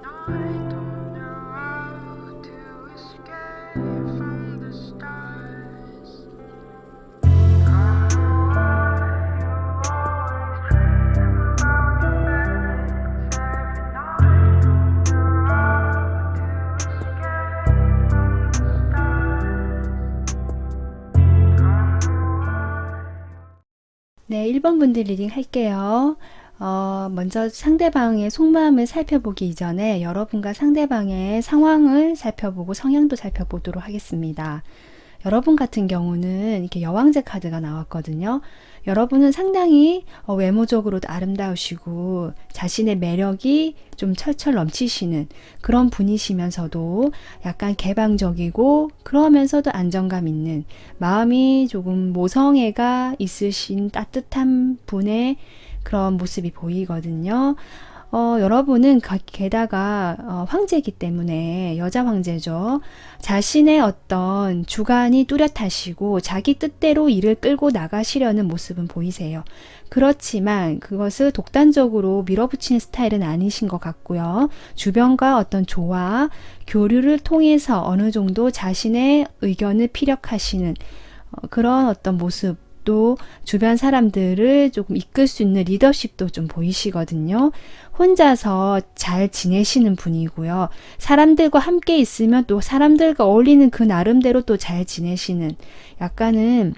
I don't know how to escape from the stars. I know why you always dream about the bad things every night. Don't know how to escape from the stars. 네, 1번 분들 리딩 할게요. 먼저 상대방의 속마음을 살펴보기 이전에 여러분과 상대방의 상황을 살펴보고 성향도 살펴보도록 하겠습니다. 여러분 같은 경우는 이렇게 여왕제 카드가 나왔거든요. 여러분은 상당히 외모적으로도 아름다우시고 자신의 매력이 좀 철철 넘치시는 그런 분이시면서도 약간 개방적이고 그러면서도 안정감 있는 마음이 조금 모성애가 있으신 따뜻한 분의 그런 모습이 보이거든요. 여러분은 게다가 황제이기 때문에 여자 황제죠. 자신의 어떤 주관이 뚜렷하시고 자기 뜻대로 일을 끌고 나가시려는 모습은 보이세요. 그렇지만 그것을 독단적으로 밀어붙이는 스타일은 아니신 것 같고요. 주변과 어떤 조화, 교류를 통해서 어느 정도 자신의 의견을 피력하시는 그런 어떤 모습, 또 주변 사람들을 조금 이끌 수 있는 리더십도 좀 보이시거든요. 혼자서 잘 지내시는 분이고요. 사람들과 함께 있으면 또 사람들과 어울리는 그 나름대로 또 잘 지내시는 약간은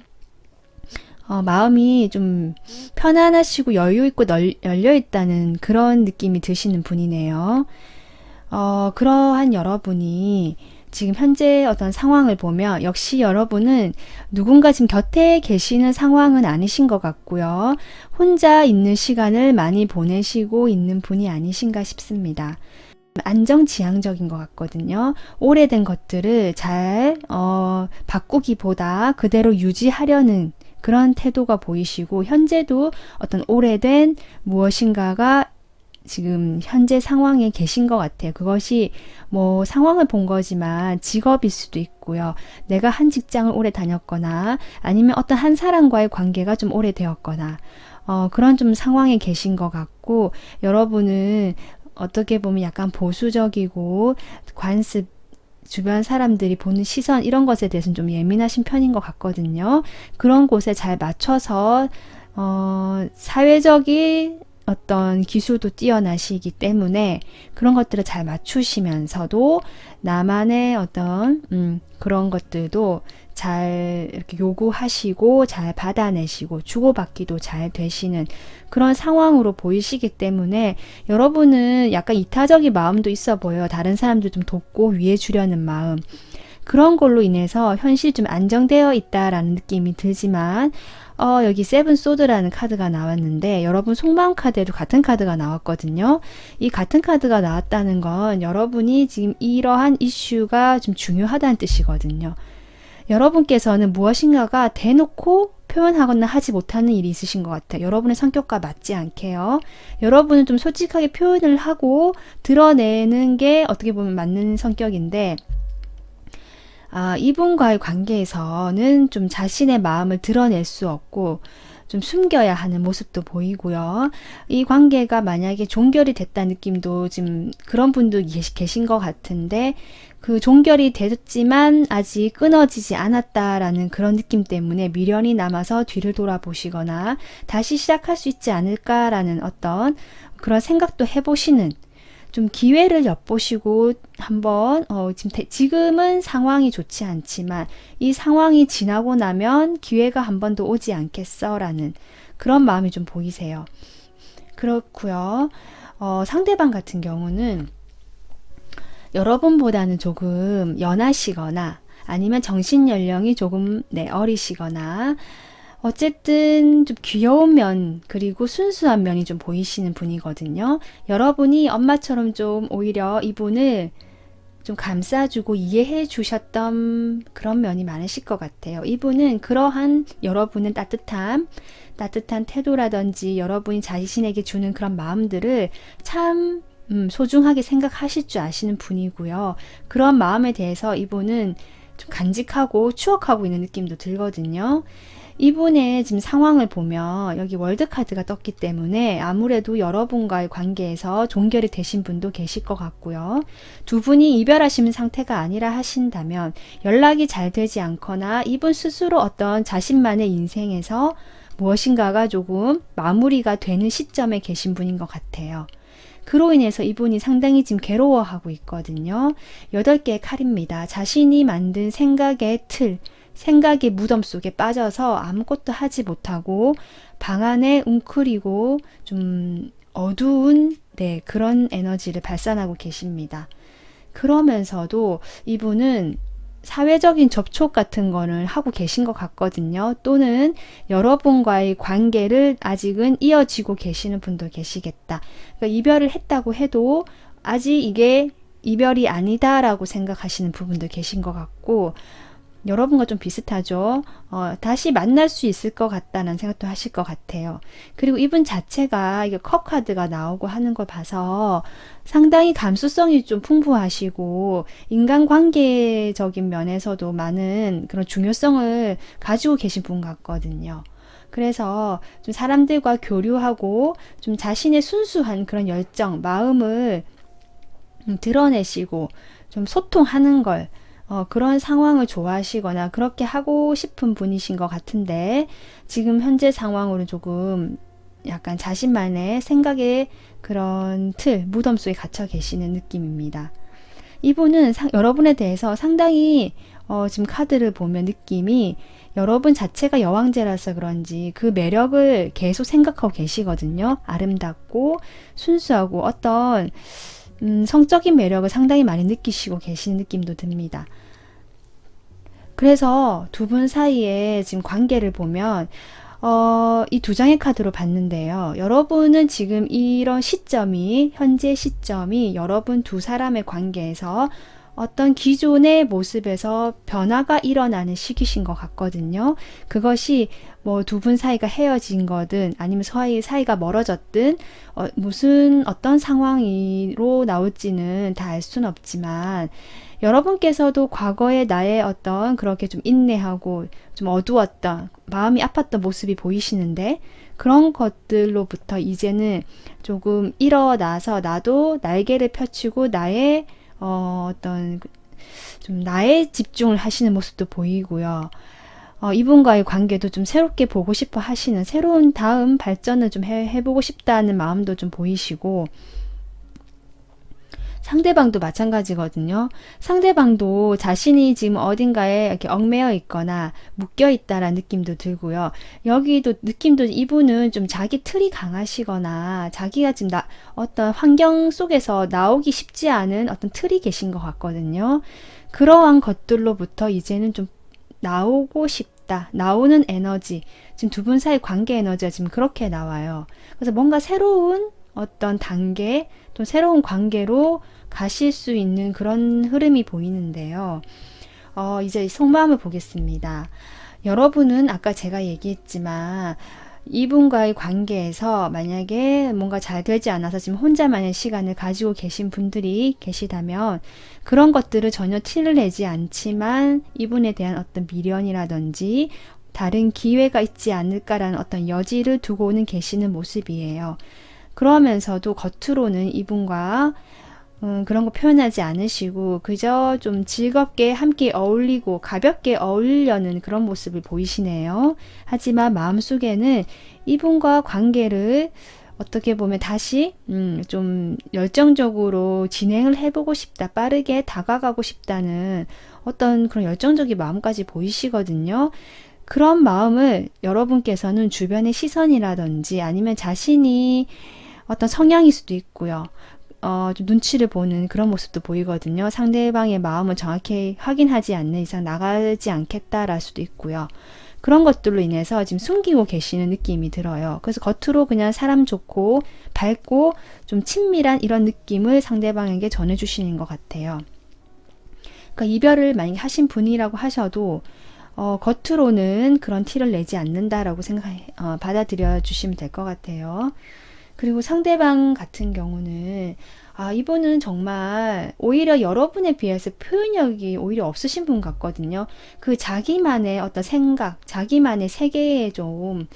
마음이 좀 편안하시고 여유있고 열려있다는 그런 느낌이 드시는 분이네요. 그러한 여러분이 지금 현재 어떤 상황을 보면 역시 여러분은 누군가 지금 곁에 계시는 상황은 아니신 것 같고요. 혼자 있는 시간을 많이 보내시고 있는 분이 아니신가 싶습니다. 안정지향적인 것 같거든요. 오래된 것들을 잘 바꾸기보다 그대로 유지하려는 그런 태도가 보이시고 현재도 어떤 오래된 무엇인가가 지금 현재 상황에 계신 것 같아요. 그것이 뭐 상황을 본 거지만 직업일 수도 있고요. 내가 한 직장을 오래 다녔거나 아니면 어떤 한 사람과의 관계가 좀 오래되었거나 그런 좀 상황에 계신 것 같고 여러분은 어떻게 보면 약간 보수적이고 관습 주변 사람들이 보는 시선 이런 것에 대해서는 좀 예민하신 편인 것 같거든요. 그런 곳에 잘 맞춰서 사회적인 어떤 기술도 뛰어나시기 때문에 그런 것들을 잘 맞추시면서도 나만의 어떤 그런 것들도 잘 이렇게 요구하시고 잘 받아내시고 주고받기도 잘 되시는 그런 상황으로 보이시기 때문에 여러분은 약간 이타적인 마음도 있어 보여요. 다른 사람들 좀 돕고 위해 주려는 마음. 그런 걸로 인해서 현실이 좀 안정되어 있다라는 느낌이 들지만 여기 세븐 소드라는 카드가 나왔는데 여러분 속마음 카드에도 같은 카드가 나왔거든요. 이 같은 카드가 나왔다는 건 여러분이 지금 이러한 이슈가 좀 중요하다는 뜻이거든요. 여러분께서는 무엇인가가 대놓고 표현하거나 하지 못하는 일이 있으신 것 같아요. 여러분의 성격과 맞지 않게요. 여러분은 좀 솔직하게 표현을 하고 드러내는 게 어떻게 보면 맞는 성격인데 이분과의 관계에서는 좀 자신의 마음을 드러낼 수 없고 좀 숨겨야 하는 모습도 보이고요. 이 관계가 만약에 종결이 됐다는 느낌도 지금 그런 분도 계신 것 같은데 그 종결이 됐지만 아직 끊어지지 않았다라는 그런 느낌 때문에 미련이 남아서 뒤를 돌아보시거나 다시 시작할 수 있지 않을까라는 어떤 그런 생각도 해보시는 좀 기회를 엿보시고 한번 지금은 상황이 좋지 않지만 이 상황이 지나고 나면 기회가 한 번 더 오지 않겠어라는 그런 마음이 좀 보이세요. 그렇고요. 상대방 같은 경우는 여러분보다는 조금 연하시거나 아니면 정신 연령이 조금 어리시거나 어쨌든 좀 귀여운 면 그리고 순수한 면이 좀 보이시는 분이거든요. 여러분이 엄마처럼 좀 오히려 이분을 좀 감싸주고 이해해 주셨던 그런 면이 많으실 것 같아요. 이분은 그러한 여러분은 따뜻한 태도라든지 여러분이 자신에게 주는 그런 마음들을 참 소중하게 생각하실 줄 아시는 분이고요. 그런 마음에 대해서 이분은 좀 간직하고 추억하고 있는 느낌도 들거든요. 이분의 지금 상황을 보면 여기 월드카드가 떴기 때문에 아무래도 여러분과의 관계에서 종결이 되신 분도 계실 것 같고요. 두 분이 이별하시는 상태가 아니라 하신다면 연락이 잘 되지 않거나 이분 스스로 어떤 자신만의 인생에서 무엇인가가 조금 마무리가 되는 시점에 계신 분인 것 같아요. 그로 인해서 이분이 상당히 지금 괴로워하고 있거든요. 8개의 칼입니다. 자신이 만든 생각의 틀, 생각의 무덤 속에 빠져서 아무것도 하지 못하고 방 안에 웅크리고 좀 어두운 그런 에너지를 발산하고 계십니다. 그러면서도 이분은 사회적인 접촉 같은 거를 하고 계신 것 같거든요. 또는 여러분과의 관계를 아직은 이어지고 계시는 분도 계시겠다. 그러니까 이별을 했다고 해도 아직 이게 이별이 아니다라고 생각하시는 부분도 계신 것 같고, 여러분과 좀 비슷하죠. 다시 만날 수 있을 것 같다는 생각도 하실 것 같아요. 그리고 이분 자체가 이게 컵 카드가 나오고 하는 걸 봐서 상당히 감수성이 좀 풍부하시고 인간관계적인 면에서도 많은 그런 중요성을 가지고 계신 분 같거든요. 그래서 좀 사람들과 교류하고 좀 자신의 순수한 그런 열정, 마음을 드러내시고 좀 소통하는 걸 그런 상황을 좋아하시거나 그렇게 하고 싶은 분이신 것 같은데, 지금 현재 상황으로 조금 약간 자신만의 생각의 그런 틀, 무덤 속에 갇혀 계시는 느낌입니다. 이분은 여러분에 대해서 상당히 지금 카드를 보면 느낌이 여러분 자체가 여왕제라서 그런지 그 매력을 계속 생각하고 계시거든요. 아름답고 순수하고 어떤 성적인 매력을 상당히 많이 느끼시고 계시는 느낌도 듭니다. 그래서 두 분 사이에 지금 관계를 보면 이 2장의 카드로 봤는데요. 여러분은 지금 이런 시점이, 현재 시점이 여러분 두 사람의 관계에서 어떤 기존의 모습에서 변화가 일어나는 시기신 것 같거든요. 그것이 뭐 두 분 사이가 헤어진 거든 아니면 사이가 멀어졌든 무슨 어떤 상황으로 나올지는 다 알 수는 없지만, 여러분께서도 과거에 나의 어떤 그렇게 좀 인내하고 좀 어두웠던 마음이 아팠던 모습이 보이시는데, 그런 것들로부터 이제는 조금 일어나서 나도 날개를 펼치고 나의 어떤 좀 나에 집중을 하시는 모습도 보이고요. 이분과의 관계도 좀 새롭게 보고 싶어 하시는, 새로운 다음 발전을 좀 해보고 싶다는 마음도 좀 보이시고, 상대방도 마찬가지거든요. 상대방도 자신이 지금 어딘가에 이렇게 얽매여 있거나 묶여 있다라는 느낌도 들고요. 여기도 느낌도 이분은 좀 자기 틀이 강하시거나 자기가 지금 어떤 환경 속에서 나오기 쉽지 않은 어떤 틀이 계신 것 같거든요. 그러한 것들로부터 이제는 좀 나오고 싶다. 나오는 에너지. 지금 두 분 사이 관계 에너지가 지금 그렇게 나와요. 그래서 뭔가 새로운 어떤 단계, 또 새로운 관계로 가실 수 있는 그런 흐름이 보이는데요. 이제 속마음을 보겠습니다. 여러분은 아까 제가 얘기했지만 이분과의 관계에서 만약에 뭔가 잘 되지 않아서 지금 혼자만의 시간을 가지고 계신 분들이 계시다면, 그런 것들을 전혀 티를 내지 않지만 이분에 대한 어떤 미련이라든지 다른 기회가 있지 않을까라는 어떤 여지를 두고는 계시는 모습이에요. 그러면서도 겉으로는 이분과 그런 거 표현하지 않으시고 그저 좀 즐겁게 함께 어울리고 가볍게 어울리려는 그런 모습을 보이시네요. 하지만 마음속에는 이분과 관계를 어떻게 보면 다시 좀 열정적으로 진행을 해보고 싶다, 빠르게 다가가고 싶다는 어떤 그런 열정적인 마음까지 보이시거든요. 그런 마음을 여러분께서는 주변의 시선이라든지 아니면 자신이 어떤 성향일 수도 있고요. 좀 눈치를 보는 그런 모습도 보이거든요. 상대방의 마음을 정확히 확인하지 않는 이상 나가지 않겠다랄 수도 있고요. 그런 것들로 인해서 지금 숨기고 계시는 느낌이 들어요. 그래서 겉으로 그냥 사람 좋고 밝고 좀 친밀한 이런 느낌을 상대방에게 전해주시는 것 같아요. 그러니까 이별을 만약에 하신 분이라고 하셔도 겉으로는 그런 티를 내지 않는다라고 받아들여 주시면 될 것 같아요. 그리고 상대방 같은 경우는 이분은 정말 오히려 여러분에 비해서 표현력이 오히려 없으신 분 같거든요. 그 자기만의 어떤 생각, 자기만의 세계에 좀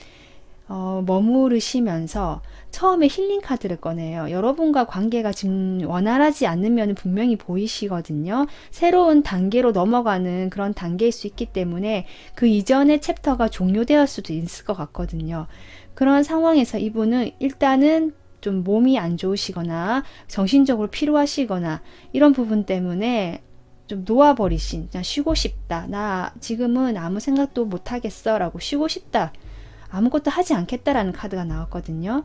머무르시면서 처음에 힐링 카드를 꺼내요. 여러분과 관계가 지금 원활하지 않으면 분명히 보이시거든요. 새로운 단계로 넘어가는 그런 단계일 수 있기 때문에 그 이전의 챕터가 종료되었을 수도 있을 것 같거든요. 그런 상황에서 이분은 일단은 좀 몸이 안 좋으시거나 정신적으로 피로하시거나 이런 부분 때문에 좀 놓아버리신, 그냥 쉬고 싶다. 나 지금은 아무 생각도 못 하겠어. 라고 쉬고 싶다. 아무것도 하지 않겠다라는 카드가 나왔거든요.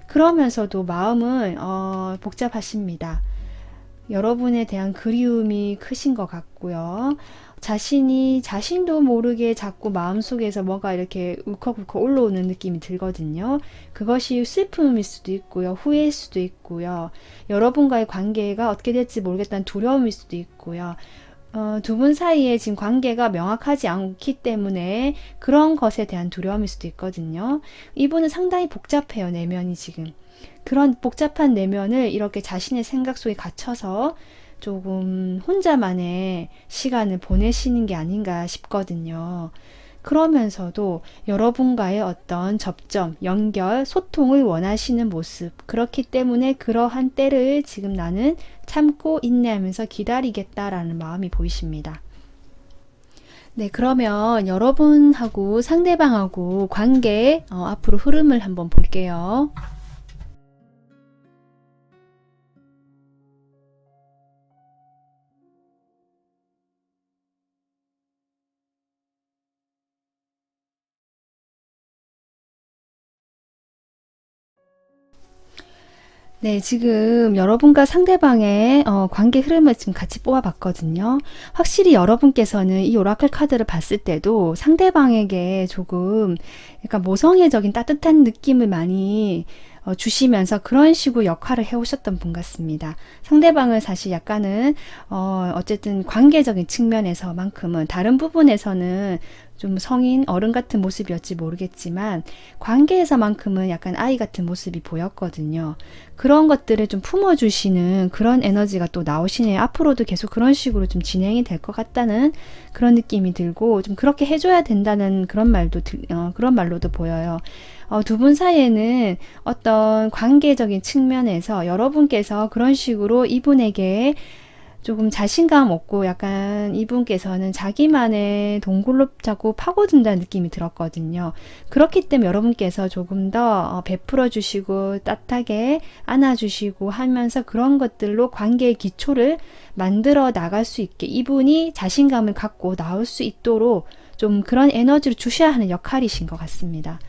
그러면서도 마음은 복잡하십니다. 여러분에 대한 그리움이 크신 것 같고요. 자신도 모르게 자꾸 마음속에서 뭐가 이렇게 울컥울컥 올라오는 느낌이 들거든요. 그것이 슬픔일 수도 있고요. 후회일 수도 있고요. 여러분과의 관계가 어떻게 될지 모르겠다는 두려움일 수도 있고요. 두 분 사이에 지금 관계가 명확하지 않기 때문에 그런 것에 대한 두려움일 수도 있거든요. 이분은 상당히 복잡해요, 내면이 지금. 그런 복잡한 내면을 이렇게 자신의 생각 속에 갇혀서 조금 혼자만의 시간을 보내시는 게 아닌가 싶거든요. 그러면서도 여러분과의 어떤 접점, 연결, 소통을 원하시는 모습. 그렇기 때문에 그러한 때를 지금 나는 참고 인내하면서 기다리겠다라는 마음이 보이십니다. 네, 그러면 여러분하고 상대방하고 관계 앞으로 흐름을 한번 볼게요. 네, 지금 여러분과 상대방의 관계 흐름을 지금 같이 뽑아봤거든요. 확실히 여러분께서는 이 오라클 카드를 봤을 때도 상대방에게 조금 약간 모성애적인 따뜻한 느낌을 많이 주시면서 그런 식으로 역할을 해오셨던 분 같습니다. 상대방을 사실 약간은 어쨌든 관계적인 측면에서만큼은 다른 부분에서는 좀 성인, 어른 같은 모습이었지 모르겠지만 관계에서만큼은 약간 아이 같은 모습이 보였거든요. 그런 것들을 좀 품어주시는 그런 에너지가 또 나오시네요. 앞으로도 계속 그런 식으로 좀 진행이 될 것 같다는 그런 느낌이 들고 좀 그렇게 해줘야 된다는 그런 말로도 보여요. 두 분 사이에는 어떤 관계적인 측면에서 여러분께서 그런 식으로 이분에게 조금 자신감 없고 약간 이분께서는 자기만의 동굴로 자꾸 파고든다는 느낌이 들었거든요. 그렇기 때문에 여러분께서 조금 더 베풀어 주시고 따뜻하게 안아주시고 하면서 그런 것들로 관계의 기초를 만들어 나갈 수 있게 이분이 자신감을 갖고 나올 수 있도록 좀 그런 에너지를 주셔야 하는 역할이신 것 같습니다.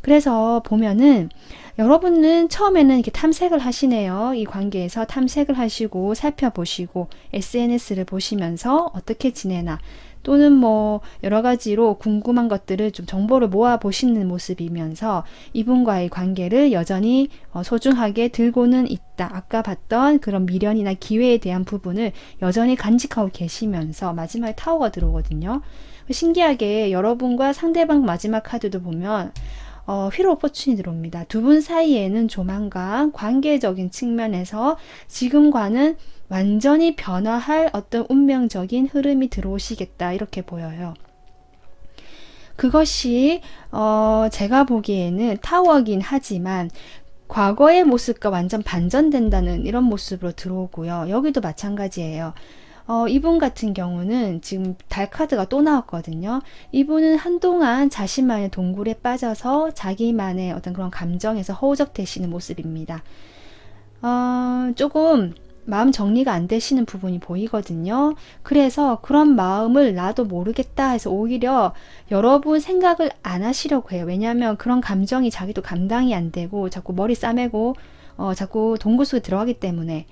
그래서 보면은 여러분은 처음에는 이렇게 탐색을 하시네요. 이 관계에서 탐색을 하시고 살펴보시고 SNS를 보시면서 어떻게 지내나 또는 뭐 여러 가지로 궁금한 것들을 좀 정보를 모아 보시는 모습이면서 이분과의 관계를 여전히 소중하게 들고는 있다. 아까 봤던 그런 미련이나 기회에 대한 부분을 여전히 간직하고 계시면서 마지막에 타워가 들어오거든요. 신기하게 여러분과 상대방 마지막 카드도 보면 휠 오퍼춘이 들어옵니다. 두 분 사이에는 조만간 관계적인 측면에서 지금과는 완전히 변화할 어떤 운명적인 흐름이 들어오시겠다 이렇게 보여요. 그것이 제가 보기에는 타워긴 하지만 과거의 모습과 완전 반전된다는 이런 모습으로 들어오고요. 여기도 마찬가지예요. 이분 같은 경우는 지금 달 카드가 또 나왔거든요. 이분은 한동안 자신만의 동굴에 빠져서 자기만의 어떤 그런 감정에서 허우적대시는 모습입니다. 조금 마음 정리가 안 되시는 부분이 보이거든요. 그래서 그런 마음을 나도 모르겠다 해서 오히려 여러분 생각을 안 하시려고 해요. 왜냐하면 그런 감정이 자기도 감당이 안 되고 자꾸 머리 싸매고 자꾸 동굴 속에 들어가기 때문에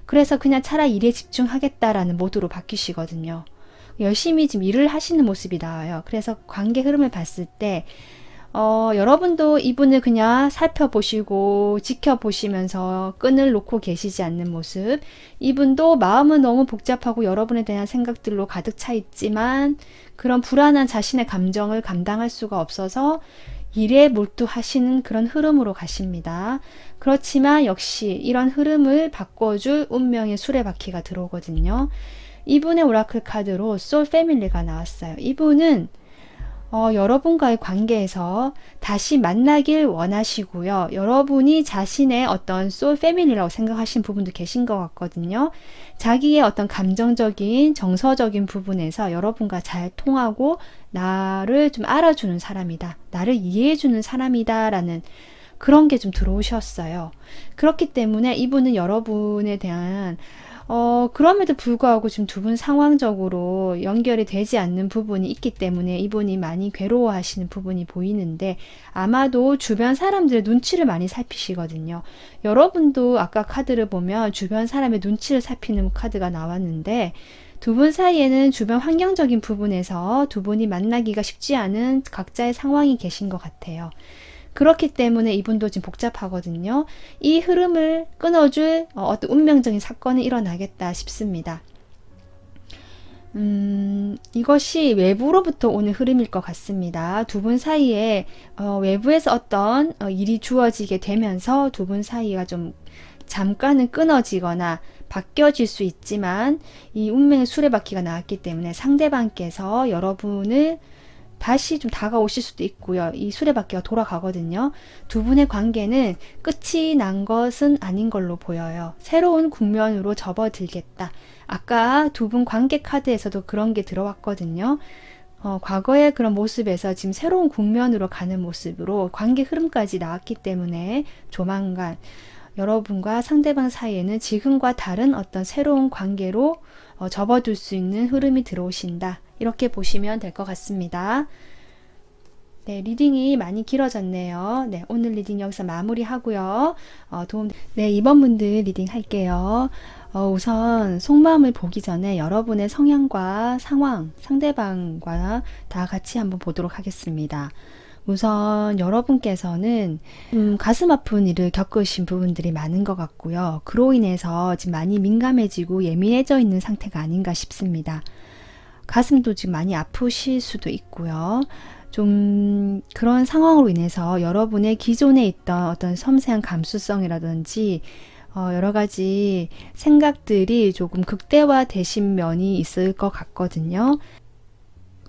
그래서 그냥 차라리 일에 집중하겠다라는 모드로 바뀌시거든요. 열심히 지금 일을 하시는 모습이 나와요. 그래서 관계 흐름을 봤을 때 여러분도 이분을 그냥 살펴보시고 지켜보시면서 끈을 놓고 계시지 않는 모습. 이분도 마음은 너무 복잡하고 여러분에 대한 생각들로 가득 차 있지만 그런 불안한 자신의 감정을 감당할 수가 없어서 일에 몰두하시는 그런 흐름으로 가십니다. 그렇지만 역시 이런 흐름을 바꿔줄 운명의 수레바퀴가 들어오거든요. 이분의 오라클 카드로 솔 패밀리가 나왔어요. 이분은 여러분과의 관계에서 다시 만나길 원하시고요. 여러분이 자신의 어떤 소울 패밀리라고 생각하시는 부분도 계신 것 같거든요. 자기의 어떤 감정적인, 정서적인 부분에서 여러분과 잘 통하고 나를 좀 알아주는 사람이다. 나를 이해해주는 사람이다. 라는 그런 게 좀 들어오셨어요. 그렇기 때문에 이분은 여러분에 대한 그럼에도 불구하고 지금 두 분 상황적으로 연결이 되지 않는 부분이 있기 때문에 이분이 많이 괴로워하시는 부분이 보이는데 아마도 주변 사람들의 눈치를 많이 살피시거든요. 여러분도 아까 카드를 보면 주변 사람의 눈치를 살피는 카드가 나왔는데 두 분 사이에는 주변 환경적인 부분에서 두 분이 만나기가 쉽지 않은 각자의 상황이 계신 것 같아요. 그렇기 때문에 이분도 지금 복잡하거든요. 이 흐름을 끊어줄 어떤 운명적인 사건이 일어나겠다 싶습니다. 이것이 외부로부터 오는 흐름일 것 같습니다. 두 분 사이에 외부에서 어떤 일이 주어지게 되면서 두 분 사이가 좀 잠깐은 끊어지거나 바뀌어질 수 있지만 이 운명의 수레바퀴가 나왔기 때문에 상대방께서 여러분을 다시 좀 다가오실 수도 있고요. 이 수레바퀴가 돌아가거든요. 두 분의 관계는 끝이 난 것은 아닌 걸로 보여요. 새로운 국면으로 접어들겠다. 아까 두 분 관계 카드에서도 그런 게 들어왔거든요. 과거의 그런 모습에서 지금 새로운 국면으로 가는 모습으로 관계 흐름까지 나왔기 때문에 조만간 여러분과 상대방 사이에는 지금과 다른 어떤 새로운 관계로 접어들 수 있는 흐름이 들어오신다. 이렇게 보시면 될 것 같습니다. 네, 리딩이 많이 길어졌네요. 네, 오늘 리딩 여기서 마무리하고요. 네, 2번 분들 리딩 할게요. 우선 속마음을 보기 전에 여러분의 성향과 상황, 상대방과 다 같이 한번 보도록 하겠습니다. 우선 여러분께서는 가슴 아픈 일을 겪으신 부분들이 많은 것 같고요. 그로 인해서 지금 많이 민감해지고 예민해져 있는 상태가 아닌가 싶습니다. 가슴도 지금 많이 아프실 수도 있고요. 좀 그런 상황으로 인해서 여러분의 기존에 있던 어떤 섬세한 감수성이라든지 여러 가지 생각들이 조금 극대화되신 면이 있을 것 같거든요.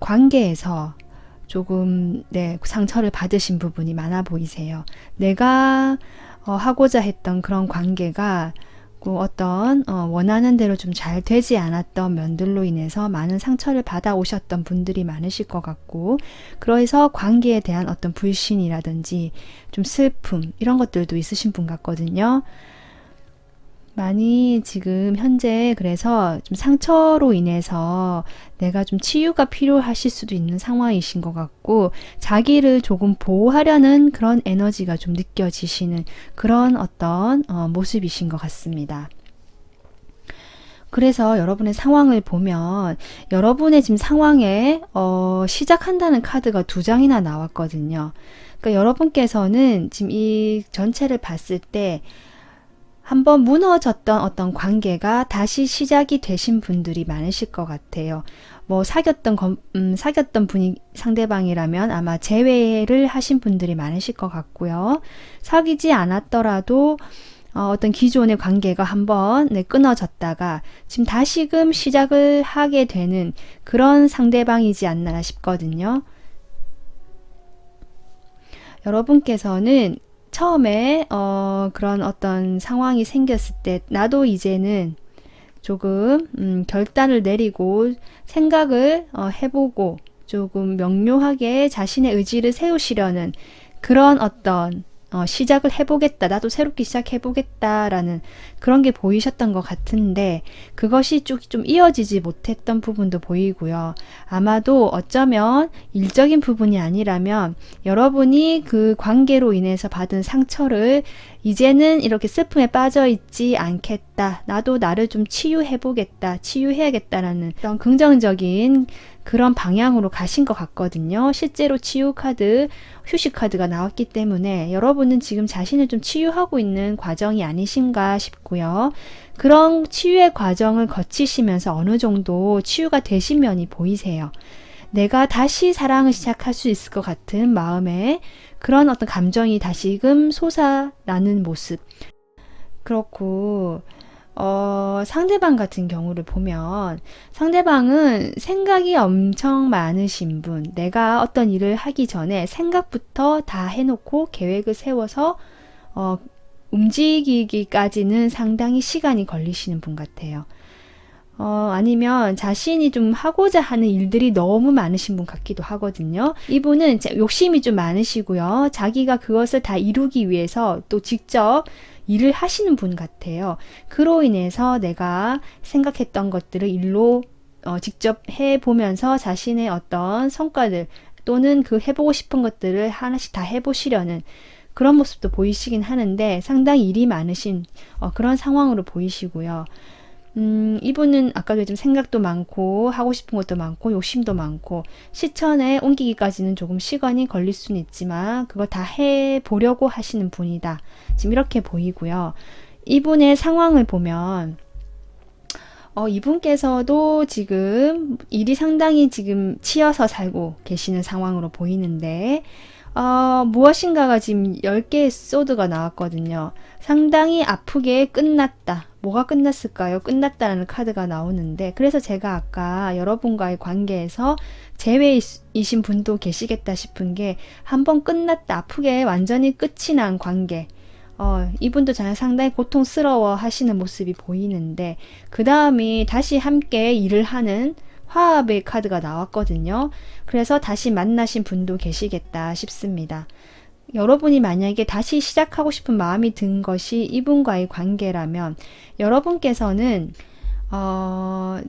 관계에서 조금 상처를 받으신 부분이 많아 보이세요. 내가 하고자 했던 그런 관계가 어떤 원하는 대로 좀 잘 되지 않았던 면들로 인해서 많은 상처를 받아오셨던 분들이 많으실 것 같고, 그래서 관계에 대한 어떤 불신이라든지 좀 슬픔 이런 것들도 있으신 분 같거든요. 많이 지금 현재 그래서 좀 상처로 인해서 내가 좀 치유가 필요하실 수도 있는 상황이신 것 같고, 자기를 조금 보호하려는 그런 에너지가 좀 느껴지시는 그런 어떤 모습이신 것 같습니다. 그래서 여러분의 상황을 보면 여러분의 지금 상황에 시작한다는 카드가 2장이나 나왔거든요. 그러니까 여러분께서는 지금 이 전체를 봤을 때 한번 무너졌던 어떤 관계가 다시 시작이 되신 분들이 많으실 것 같아요. 뭐 사귀었던 분이 상대방이라면 아마 재회를 하신 분들이 많으실 것 같고요. 사귀지 않았더라도 어떤 기존의 관계가 한번 끊어졌다가 지금 다시금 시작을 하게 되는 그런 상대방이지 않나 싶거든요. 여러분께서는 처음에 그런 어떤 상황이 생겼을 때 나도 이제는 조금 결단을 내리고 생각을 해보고 조금 명료하게 자신의 의지를 세우시려는 그런 어떤 시작을 해보겠다, 나도 새롭게 시작해보겠다라는 그런 게 보이셨던 것 같은데 그것이 좀 이어지지 못했던 부분도 보이고요. 아마도 어쩌면 일적인 부분이 아니라면 여러분이 그 관계로 인해서 받은 상처를 이제는 이렇게 슬픔에 빠져 있지 않겠다, 나도 나를 좀 치유해보겠다, 치유해야겠다라는 그런 긍정적인 그런 방향으로 가신 것 같거든요. 실제로 치유 카드, 휴식 카드가 나왔기 때문에 여러분은 지금 자신을 좀 치유하고 있는 과정이 아니신가 싶고요. 그런 치유의 과정을 거치시면서 어느 정도 치유가 되신 면이 보이세요. 내가 다시 사랑을 시작할 수 있을 것 같은 마음에 그런 어떤 감정이 다시금 솟아나는 모습. 그렇고 상대방 같은 경우를 보면 상대방은 생각이 엄청 많으신 분, 내가 어떤 일을 하기 전에 생각부터 다 해놓고 계획을 세워서 움직이기까지는 상당히 시간이 걸리시는 분 같아요. 아니면 자신이 좀 하고자 하는 일들이 너무 많으신 분 같기도 하거든요. 이분은 욕심이 좀 많으시고요. 자기가 그것을 다 이루기 위해서 또 직접 일을 하시는 분 같아요. 그로 인해서 내가 생각했던 것들을 일로 직접 해보면서 자신의 어떤 성과들 또는 그 해보고 싶은 것들을 하나씩 다 해보시려는 그런 모습도 보이시긴 하는데 상당히 일이 많으신 그런 상황으로 보이시고요. 이분은 아까도 좀 생각도 많고 하고 싶은 것도 많고 욕심도 많고 실천에 옮기기까지는 조금 시간이 걸릴 수는 있지만 그걸 다 해보려고 하시는 분이다. 지금 이렇게 보이고요. 이분의 상황을 보면 이분께서도 지금 일이 상당히 지금 치여서 살고 계시는 상황으로 보이는데 무엇인가가 지금 10개의 소드가 나왔거든요. 상당히 아프게 끝났다. 뭐가 끝났을까요? 끝났다는 카드가 나오는데 그래서 제가 아까 여러분과의 관계에서 재회이신 분도 계시겠다 싶은 게 한번 끝났다. 아프게 완전히 끝이 난 관계. 이분도 상당히 고통스러워 하시는 모습이 보이는데 그 다음이 다시 함께 일을 하는 화합의 카드가 나왔거든요. 그래서 다시 만나신 분도 계시겠다 싶습니다. 여러분이 만약에 다시 시작하고 싶은 마음이 든 것이 이분과의 관계라면 여러분께서는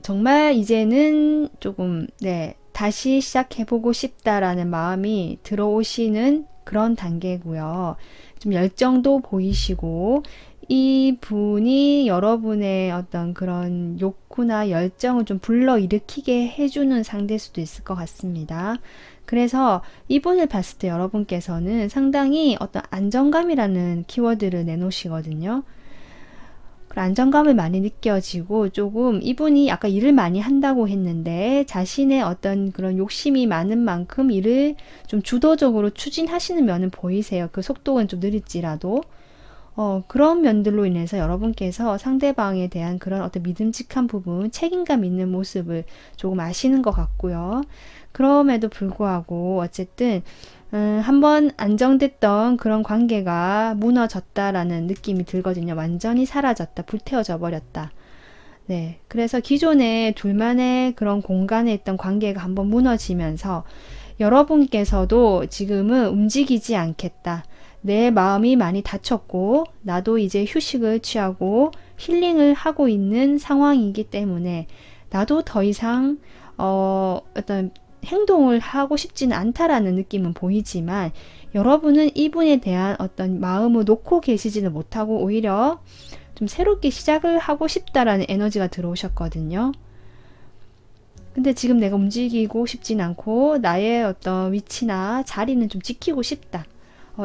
정말 이제는 조금 다시 시작해보고 싶다라는 마음이 들어오시는 그런 단계고요. 좀 열정도 보이시고 이 분이 여러분의 어떤 그런 욕구나 열정을 좀 불러일으키게 해주는 상대일 수도 있을 것 같습니다. 그래서 이분을 봤을 때 여러분께서는 상당히 어떤 안정감이라는 키워드를 내놓으시거든요. 그 안정감을 많이 느껴지고 조금 이분이 아까 일을 많이 한다고 했는데 자신의 어떤 그런 욕심이 많은 만큼 일을 좀 주도적으로 추진하시는 면은 보이세요. 그 속도는 좀 느릴지라도. 그런 면들로 인해서 여러분께서 상대방에 대한 그런 어떤 믿음직한 부분, 책임감 있는 모습을 조금 아시는 것 같고요. 그럼에도 불구하고 어쨌든 한번 안정됐던 그런 관계가 무너졌다라는 느낌이 들거든요. 완전히 사라졌다, 불태워져 버렸다. 네, 그래서 기존에 둘만의 그런 공간에 있던 관계가 한번 무너지면서 여러분께서도 지금은 움직이지 않겠다. 내 마음이 많이 다쳤고 나도 이제 휴식을 취하고 힐링을 하고 있는 상황이기 때문에 나도 더 이상 어떤 행동을 하고 싶지는 않다라는 느낌은 보이지만 여러분은 이분에 대한 어떤 마음을 놓고 계시지는 못하고 오히려 좀 새롭게 시작을 하고 싶다라는 에너지가 들어오셨거든요. 근데 지금 내가 움직이고 싶진 않고 나의 어떤 위치나 자리는 좀 지키고 싶다.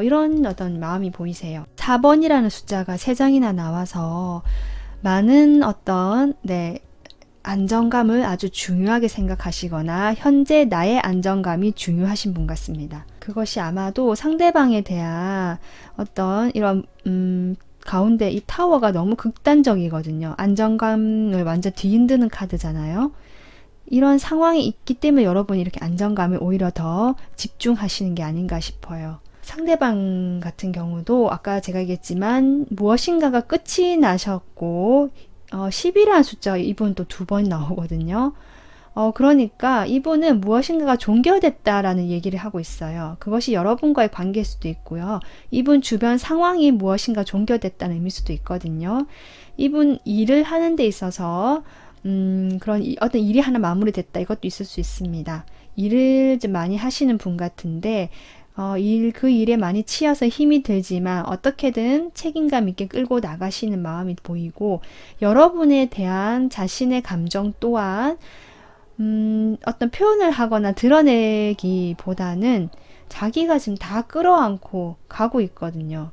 이런 어떤 마음이 보이세요. 4번이라는 숫자가 3장이나 나와서 많은 어떤 안정감을 아주 중요하게 생각하시거나 현재 나의 안정감이 중요하신 분 같습니다. 그것이 아마도 상대방에 대한 어떤 이런 가운데 이 타워가 너무 극단적이거든요. 안정감을 완전 뒤흔드는 카드잖아요. 이런 상황이 있기 때문에 여러분이 이렇게 안정감을 오히려 더 집중하시는 게 아닌가 싶어요. 상대방 같은 경우도 아까 제가 얘기했지만 무엇인가가 끝이 나셨고 10이라는 숫자 이분 또 2번 나오거든요. 그러니까 이분은 무엇인가가 종결됐다라는 얘기를 하고 있어요. 그것이 여러분과의 관계일 수도 있고요. 이분 주변 상황이 무엇인가 종결됐다는 의미일 수도 있거든요. 이분 일을 하는 데 있어서 그런 어떤 일이 하나 마무리됐다 이것도 있을 수 있습니다. 일을 좀 많이 하시는 분 같은데 그 일에 많이 치여서 힘이 들지만 어떻게든 책임감 있게 끌고 나가시는 마음이 보이고 여러분에 대한 자신의 감정 또한 어떤 표현을 하거나 드러내기보다는 자기가 지금 다 끌어안고 가고 있거든요.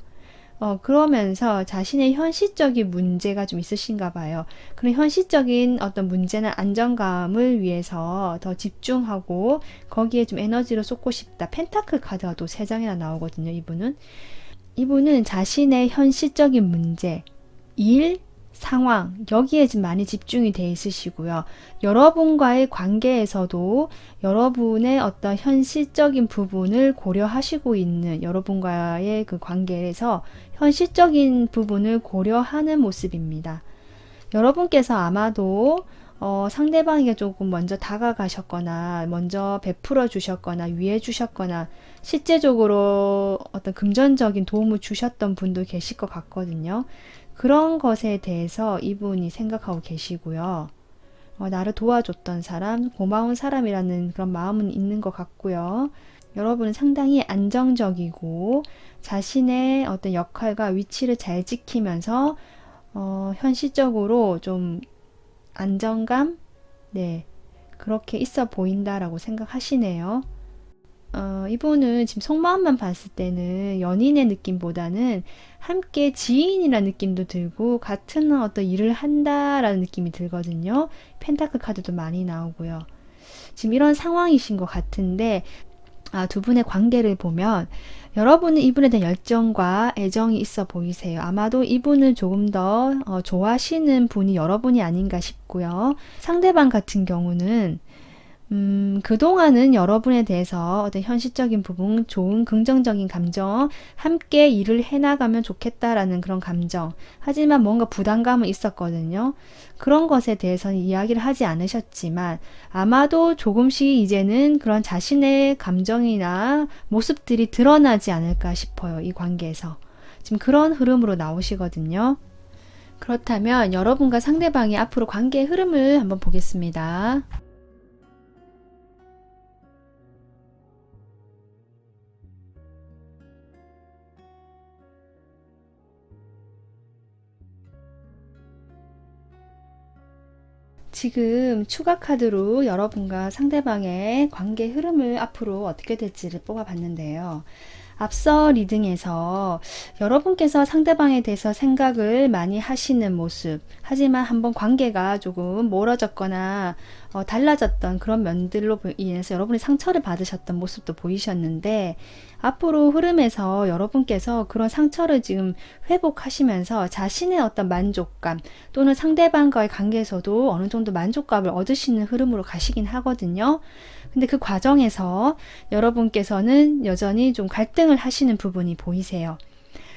그러면서 자신의 현실적인 문제가 좀 있으신가 봐요. 그런 현실적인 어떤 문제나 안정감을 위해서 더 집중하고 거기에 좀 에너지를 쏟고 싶다. 펜타클 카드가 또 3장이나 나오거든요. 이분은 자신의 현실적인 문제, 일, 상황, 여기에 좀 많이 집중이 돼 있으시고요. 여러분과의 관계에서도 여러분의 어떤 현실적인 부분을 고려하시고 있는, 여러분과의 그 관계에서 현실적인 부분을 고려하는 모습입니다. 여러분께서 아마도 상대방에게 조금 먼저 다가가셨거나 먼저 베풀어 주셨거나 위해 주셨거나 실제적으로 어떤 금전적인 도움을 주셨던 분도 계실 것 같거든요. 그런 것에 대해서 이분이 생각하고 계시고요. 나를 도와줬던 사람, 고마운 사람이라는 그런 마음은 있는 것 같고요. 여러분은 상당히 안정적이고 자신의 어떤 역할과 위치를 잘 지키면서 현실적으로 좀 안정감? 네, 그렇게 있어 보인다라고 생각하시네요. 이분은 지금 속마음만 봤을 때는 연인의 느낌보다는 함께 지인이라는 느낌도 들고 같은 어떤 일을 한다라는 느낌이 들거든요. 펜타클 카드도 많이 나오고요. 지금 이런 상황이신 것 같은데 두 분의 관계를 보면 여러분은 이분에 대한 열정과 애정이 있어 보이세요. 아마도 이분을 조금 더 좋아하시는 분이 여러분이 아닌가 싶고요. 상대방 같은 경우는 그동안은 여러분에 대해서 어떤 현실적인 부분, 좋은 긍정적인 감정, 함께 일을 해나가면 좋겠다라는 그런 감정. 하지만 뭔가 부담감은 있었거든요. 그런 것에 대해서는 이야기를 하지 않으셨지만 아마도 조금씩 이제는 그런 자신의 감정이나 모습들이 드러나지 않을까 싶어요. 이 관계에서. 지금 그런 흐름으로 나오시거든요. 그렇다면 여러분과 상대방의 앞으로 관계의 흐름을 한번 보겠습니다. 지금 추가 카드로 여러분과 상대방의 관계 흐름을 앞으로 어떻게 될지를 뽑아봤는데요. 앞서 리딩에서 여러분께서 상대방에 대해서 생각을 많이 하시는 모습, 하지만 한번 관계가 조금 멀어졌거나 달라졌던 그런 면들로 인해서 여러분이 상처를 받으셨던 모습도 보이셨는데 앞으로 흐름에서 여러분께서 그런 상처를 지금 회복하시면서 자신의 어떤 만족감 또는 상대방과의 관계에서도 어느 정도 만족감을 얻으시는 흐름으로 가시긴 하거든요. 근데 그 과정에서 여러분께서는 여전히 좀 갈등을 하시는 부분이 보이세요.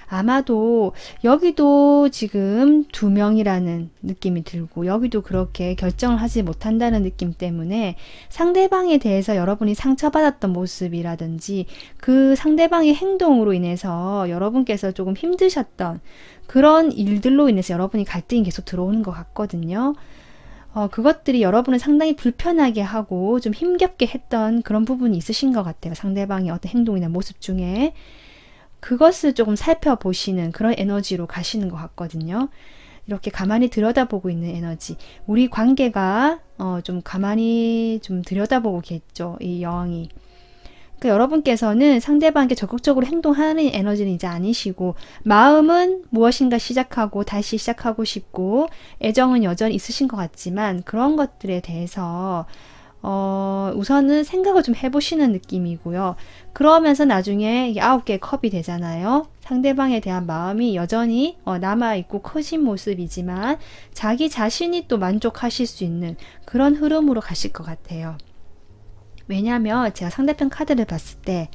아마도 여기도 지금 2명이라는 느낌이 들고 여기도 그렇게 결정을 하지 못한다는 느낌 때문에 상대방에 대해서 여러분이 상처받았던 모습이라든지 그 상대방의 행동으로 인해서 여러분께서 조금 힘드셨던 그런 일들로 인해서 여러분이 갈등이 계속 들어오는 것 같거든요. 그것들이 여러분을 상당히 불편하게 하고 좀 힘겹게 했던 그런 부분이 있으신 것 같아요. 상대방의 어떤 행동이나 모습 중에. 그것을 조금 살펴보시는 그런 에너지로 가시는 것 같거든요. 이렇게 가만히 들여다보고 있는 에너지. 우리 관계가 좀 가만히 좀 들여다보고겠죠. 이 여왕이. 그러니까 여러분께서는 상대방에게 적극적으로 행동하는 에너지는 이제 아니시고 마음은 무엇인가 시작하고 다시 시작하고 싶고 애정은 여전히 있으신 것 같지만 그런 것들에 대해서 우선은 생각을 좀 해보시는 느낌이고요. 그러면서 나중에 이게 9개의 컵이 되잖아요. 상대방에 대한 마음이 여전히 남아있고 커진 모습이지만 자기 자신이 또 만족하실 수 있는 그런 흐름으로 가실 것 같아요. 왜냐하면 제가 상대편 카드를 봤을 때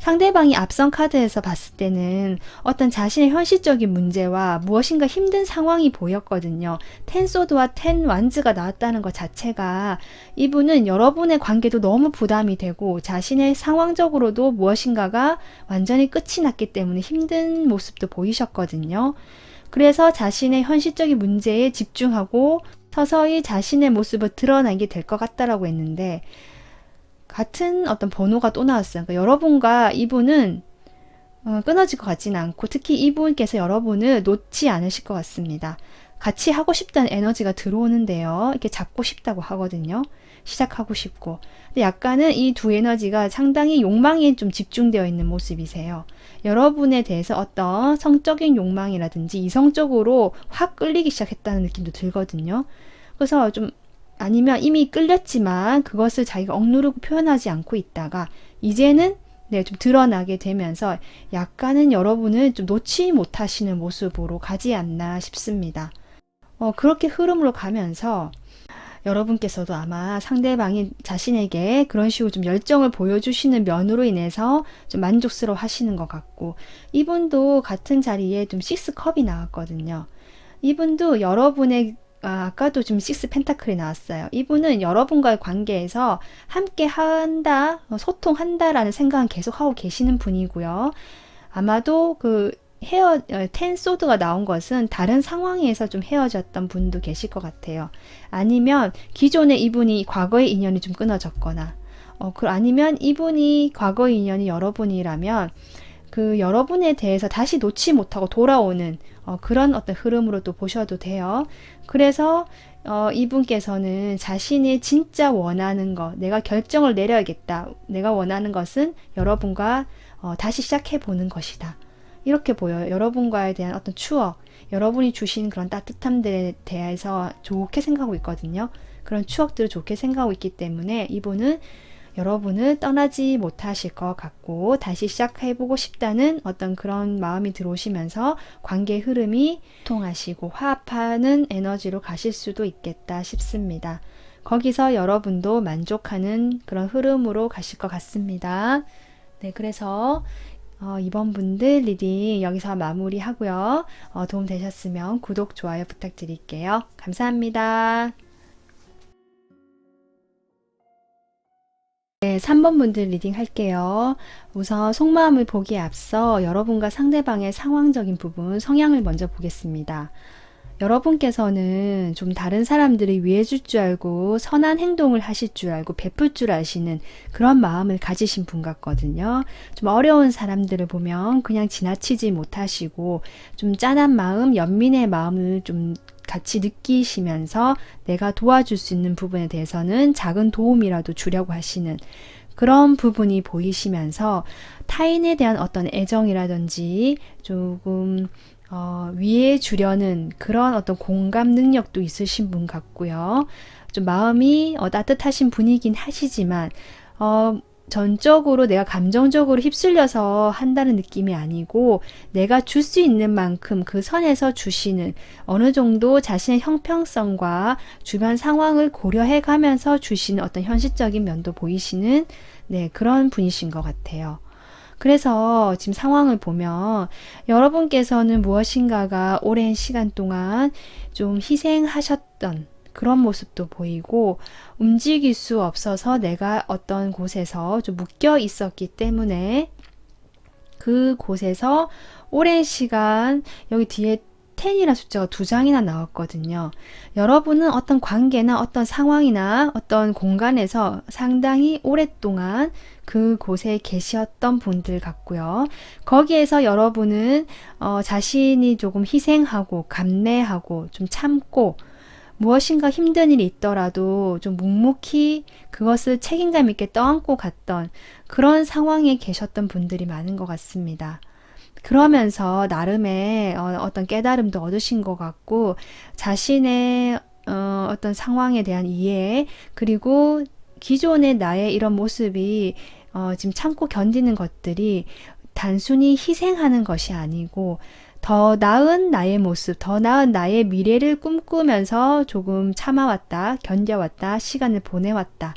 상대방이 앞선 카드에서 봤을 때는 어떤 자신의 현실적인 문제와 무엇인가 힘든 상황이 보였거든요. 10소드와 10 완즈가 나왔다는 것 자체가 이분은 여러분의 관계도 너무 부담이 되고 자신의 상황적으로도 무엇인가가 완전히 끝이 났기 때문에 힘든 모습도 보이셨거든요. 그래서 자신의 현실적인 문제에 집중하고 서서히 자신의 모습을 드러나게 될 것 같다라고 했는데 같은 어떤 번호가 또 나왔어요. 그러니까 여러분과 이분은 끊어질 것 같지는 않고 특히 이분께서 여러분을 놓지 않으실 것 같습니다. 같이 하고 싶다는 에너지가 들어오는데요. 이렇게 잡고 싶다고 하거든요. 시작하고 싶고. 근데 약간은 이 두 에너지가 상당히 욕망에 좀 집중되어 있는 모습이세요. 여러분에 대해서 어떤 성적인 욕망이라든지 이성적으로 확 끌리기 시작했다는 느낌도 들거든요. 그래서 좀 아니면 이미 끌렸지만 그것을 자기가 억누르고 표현하지 않고 있다가 이제는 좀 드러나게 되면서 약간은 여러분을 좀 놓지 못하시는 모습으로 가지 않나 싶습니다. 그렇게 흐름으로 가면서 여러분께서도 아마 상대방이 자신에게 그런 식으로 좀 열정을 보여주시는 면으로 인해서 좀 만족스러워 하시는 것 같고, 이분도 같은 자리에 좀 6컵이 나왔거든요. 이분도 여러분의 아까도 좀 6 펜타클이 나왔어요. 이분은 여러분과의 관계에서 함께 한다, 소통한다라는 생각은 계속 하고 계시는 분이고요. 아마도 그 텐 소드가 나온 것은 다른 상황에서 좀 헤어졌던 분도 계실 것 같아요. 아니면 기존에 이분이 과거의 인연이 좀 끊어졌거나, 아니면 이분이 과거의 인연이 여러분이라면 그 여러분에 대해서 다시 놓지 못하고 돌아오는 그런 어떤 흐름으로도 보셔도 돼요. 그래서 이분께서는 자신이 진짜 원하는 것, 내가 결정을 내려야겠다. 내가 원하는 것은 여러분과 다시 시작해 보는 것이다. 이렇게 보여요. 여러분과에 대한 어떤 추억, 여러분이 주신 그런 따뜻함들에 대해서 좋게 생각하고 있거든요. 그런 추억들을 좋게 생각하고 있기 때문에 이분은 여러분을 떠나지 못하실 것 같고 다시 시작해보고 싶다는 어떤 그런 마음이 들어오시면서 관계의 흐름이 통하시고 화합하는 에너지로 가실 수도 있겠다 싶습니다. 거기서 여러분도 만족하는 그런 흐름으로 가실 것 같습니다. 네, 그래서 이번 분들 리딩 여기서 마무리하고요. 도움 되셨으면 구독, 좋아요 부탁드릴게요. 감사합니다. 네, 3번 분들 리딩 할게요. 우선 속마음을 보기에 앞서 여러분과 상대방의 상황적인 부분, 성향을 먼저 보겠습니다. 여러분께서는 좀 다른 사람들을 위해 줄 줄 알고 선한 행동을 하실 줄 알고 베풀 줄 아시는 그런 마음을 가지신 분 같거든요. 좀 어려운 사람들을 보면 그냥 지나치지 못하시고 좀 짠한 마음, 연민의 마음을 좀 같이 느끼시면서 내가 도와줄 수 있는 부분에 대해서는 작은 도움이라도 주려고 하시는 그런 부분이 보이시면서 타인에 대한 어떤 애정이라든지 조금 위해 주려는 그런 어떤 공감 능력도 있으신 분 같고요. 좀 마음이 따뜻하신 분이긴 하시지만 전적으로 내가 감정적으로 휩쓸려서 한다는 느낌이 아니고 내가 줄 수 있는 만큼 그 선에서 주시는 어느 정도 자신의 형평성과 주변 상황을 고려해 가면서 주시는 어떤 현실적인 면도 보이시는 그런 분이신 것 같아요. 그래서 지금 상황을 보면 여러분께서는 무엇인가가 오랜 시간 동안 좀 희생하셨던 그런 모습도 보이고 움직일 수 없어서 내가 어떤 곳에서 좀 묶여 있었기 때문에 그 곳에서 오랜 시간 여기 뒤에 10이라는 숫자가 2장이나 나왔거든요. 여러분은 어떤 관계나 어떤 상황이나 어떤 공간에서 상당히 오랫동안 그곳에 계셨던 분들 같고요. 거기에서 여러분은 자신이 조금 희생하고 감내하고 좀 참고 무엇인가 힘든 일이 있더라도 좀 묵묵히 그것을 책임감 있게 떠안고 갔던 그런 상황에 계셨던 분들이 많은 것 같습니다. 그러면서 나름의 어떤 깨달음도 얻으신 것 같고 자신의 어떤 상황에 대한 이해 그리고 기존의 나의 이런 모습이 지금 참고 견디는 것들이 단순히 희생하는 것이 아니고 더 나은 나의 모습, 더 나은 나의 미래를 꿈꾸면서 조금 참아왔다, 견뎌왔다, 시간을 보내왔다.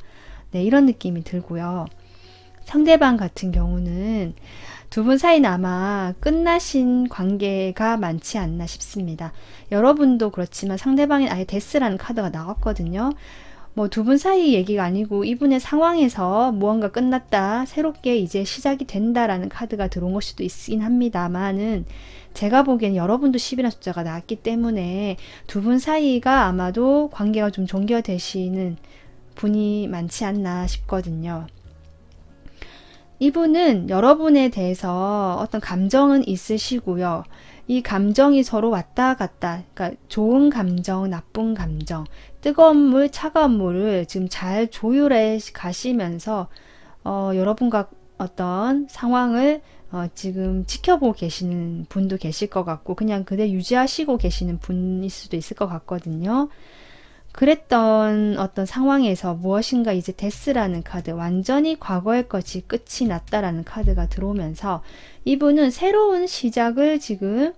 이런 느낌이 들고요. 상대방 같은 경우는 두 분 사이는 아마 끝나신 관계가 많지 않나 싶습니다. 여러분도 그렇지만 상대방이 아예 데스라는 카드가 나왔거든요. 두 분 사이 얘기가 아니고 이분의 상황에서 무언가 끝났다, 새롭게 이제 시작이 된다라는 카드가 들어온 걸 수도 있긴 합니다만은 제가 보기엔 여러분도 10이라는 숫자가 나왔기 때문에 두 분 사이가 아마도 관계가 좀 종결되시는 분이 많지 않나 싶거든요. 이분은 여러분에 대해서 어떤 감정은 있으시고요. 이 감정이 서로 왔다 갔다, 그러니까 좋은 감정, 나쁜 감정, 뜨거운 물, 차가운 물을 지금 잘 조율해 가시면서 여러분과 어떤 상황을 지금 지켜보고 계시는 분도 계실 것 같고 그냥 그대로 유지하시고 계시는 분일 수도 있을 것 같거든요. 그랬던 어떤 상황에서 무엇인가 이제 데스라는 카드, 완전히 과거의 것이 끝이 났다라는 카드가 들어오면서 이분은 새로운 시작을 지금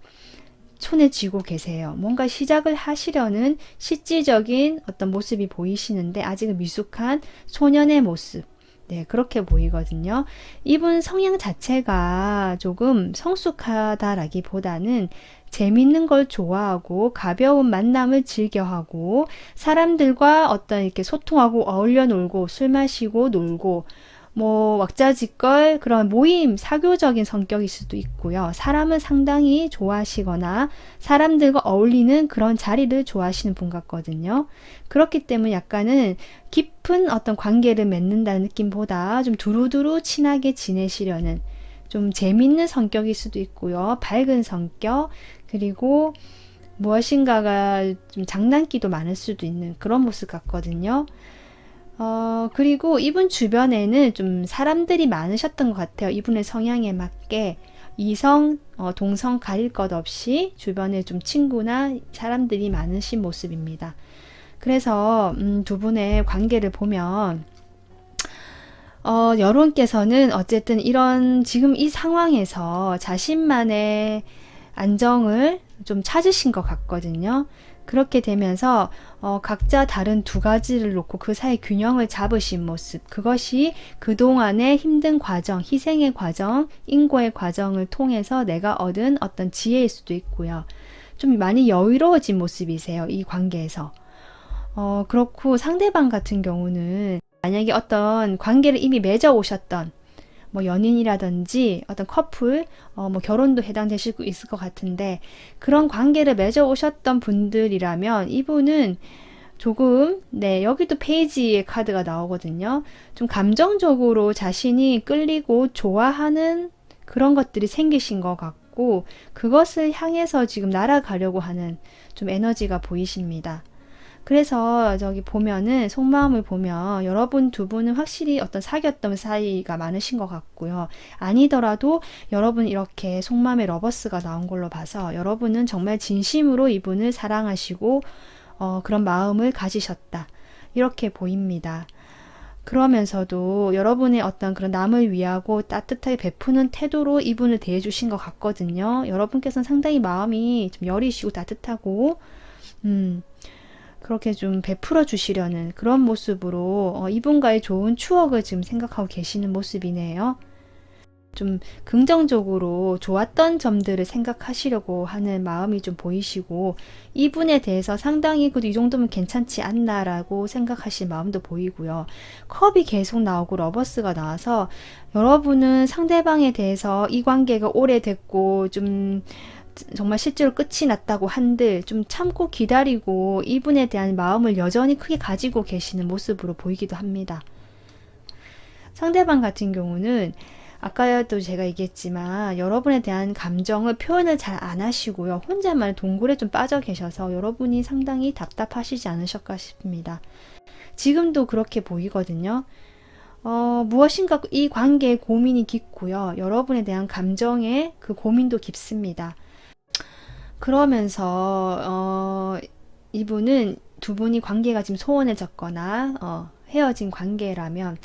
손에 쥐고 계세요. 뭔가 시작을 하시려는 실질적인 어떤 모습이 보이시는데 아직은 미숙한 소년의 모습. 네, 그렇게 보이거든요. 이분 성향 자체가 조금 성숙하다라기보다는 재밌는 걸 좋아하고 가벼운 만남을 즐겨하고 사람들과 어떤 이렇게 소통하고 어울려 놀고 술 마시고 놀고 뭐 왁자지껄 그런 모임 사교적인 성격일 수도 있고요. 사람을 상당히 좋아하시거나 사람들과 어울리는 그런 자리를 좋아하시는 분 같거든요. 그렇기 때문에 약간은 깊은 어떤 관계를 맺는다는 느낌보다 좀 두루두루 친하게 지내시려는 좀 재밌는 성격일 수도 있고요. 밝은 성격 그리고 무엇인가가 좀 장난기도 많을 수도 있는 그런 모습 같거든요. 그리고 이분 주변에는 좀 사람들이 많으셨던 것 같아요. 이분의 성향에 맞게 이성, 동성 가릴 것 없이 주변에 좀 친구나 사람들이 많으신 모습입니다. 그래서 두 분의 관계를 보면 여러분께서는 어쨌든 이런 지금 이 상황에서 자신만의 안정을 좀 찾으신 것 같거든요. 그렇게 되면서 각자 다른 두 가지를 놓고 그 사이 균형을 잡으신 모습, 그것이 그동안의 힘든 과정, 희생의 과정, 인고의 과정을 통해서 내가 얻은 어떤 지혜일 수도 있고요. 좀 많이 여유로워진 모습이세요. 이 관계에서. 그렇고 상대방 같은 경우는 만약에 어떤 관계를 이미 맺어 오셨던 뭐 연인이라든지 어떤 커플, 뭐 결혼도 해당되실 수 있을 것 같은데 그런 관계를 맺어 오셨던 분들이라면 이분은 조금 네 여기도 페이지의 카드가 나오거든요. 좀 감정적으로 자신이 끌리고 좋아하는 그런 것들이 생기신 것 같고 그것을 향해서 지금 날아가려고 하는 좀 에너지가 보이십니다. 그래서 저기 보면은 속마음을 보면 여러분 두 분은 확실히 어떤 사귀었던 사이가 많으신 것 같고요. 아니더라도 여러분 이렇게 속마음의 러버스가 나온 걸로 봐서 여러분은 정말 진심으로 이분을 사랑하시고 그런 마음을 가지셨다. 이렇게 보입니다. 그러면서도 여러분의 어떤 그런 남을 위하고 따뜻하게 베푸는 태도로 이분을 대해주신 것 같거든요. 여러분께서는 상당히 마음이 좀 여리시고 따뜻하고 그렇게 좀 베풀어 주시려는 그런 모습으로 이분과의 좋은 추억을 지금 생각하고 계시는 모습이네요. 좀 긍정적으로 좋았던 점들을 생각하시려고 하는 마음이 좀 보이시고 이분에 대해서 상당히 그래도 이 정도면 괜찮지 않나라고 생각하실 마음도 보이고요. 컵이 계속 나오고 러버스가 나와서 여러분은 상대방에 대해서 이 관계가 오래됐고 좀 정말 실제로 끝이 났다고 한들 좀 참고 기다리고 이분에 대한 마음을 여전히 크게 가지고 계시는 모습으로 보이기도 합니다. 상대방 같은 경우는 아까도 제가 얘기했지만 여러분에 대한 감정을 표현을 잘 안 하시고요. 혼자만 동굴에 좀 빠져 계셔서 여러분이 상당히 답답하시지 않으실까 싶습니다. 지금도 그렇게 보이거든요. 무엇인가 이 관계의 고민이 깊고요. 여러분에 대한 감정의 그 고민도 깊습니다. 그러면서 이분은 두 분이 관계가 지금 소원해졌거나 헤어진 관계라면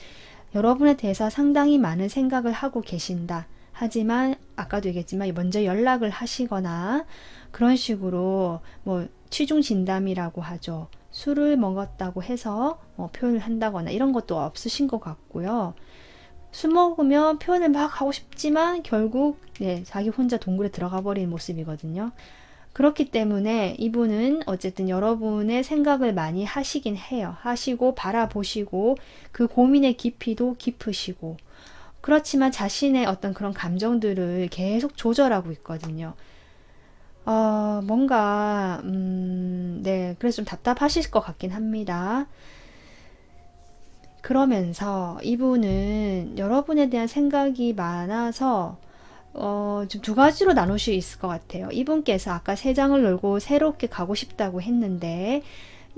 여러분에 대해서 상당히 많은 생각을 하고 계신다. 하지만 아까도 얘기했지만 먼저 연락을 하시거나 그런 식으로 뭐 취중 진담이라고 하죠. 술을 먹었다고 해서 표현을 한다거나 이런 것도 없으신 것 같고요. 술 먹으면 표현을 막 하고 싶지만 결국 자기 혼자 동굴에 들어가 버리는 모습이거든요. 그렇기 때문에 이분은 어쨌든 여러분의 생각을 많이 하시긴 해요. 하시고 바라보시고 그 고민의 깊이도 깊으시고 그렇지만 자신의 어떤 그런 감정들을 계속 조절하고 있거든요. 뭔가 그래서 좀 답답하실 것 같긴 합니다. 그러면서 이분은 여러분에 대한 생각이 많아서 좀 두 가지로 나눌 수 있을 것 같아요. 이분께서 아까 새 장을 놀고 새롭게 가고 싶다고 했는데,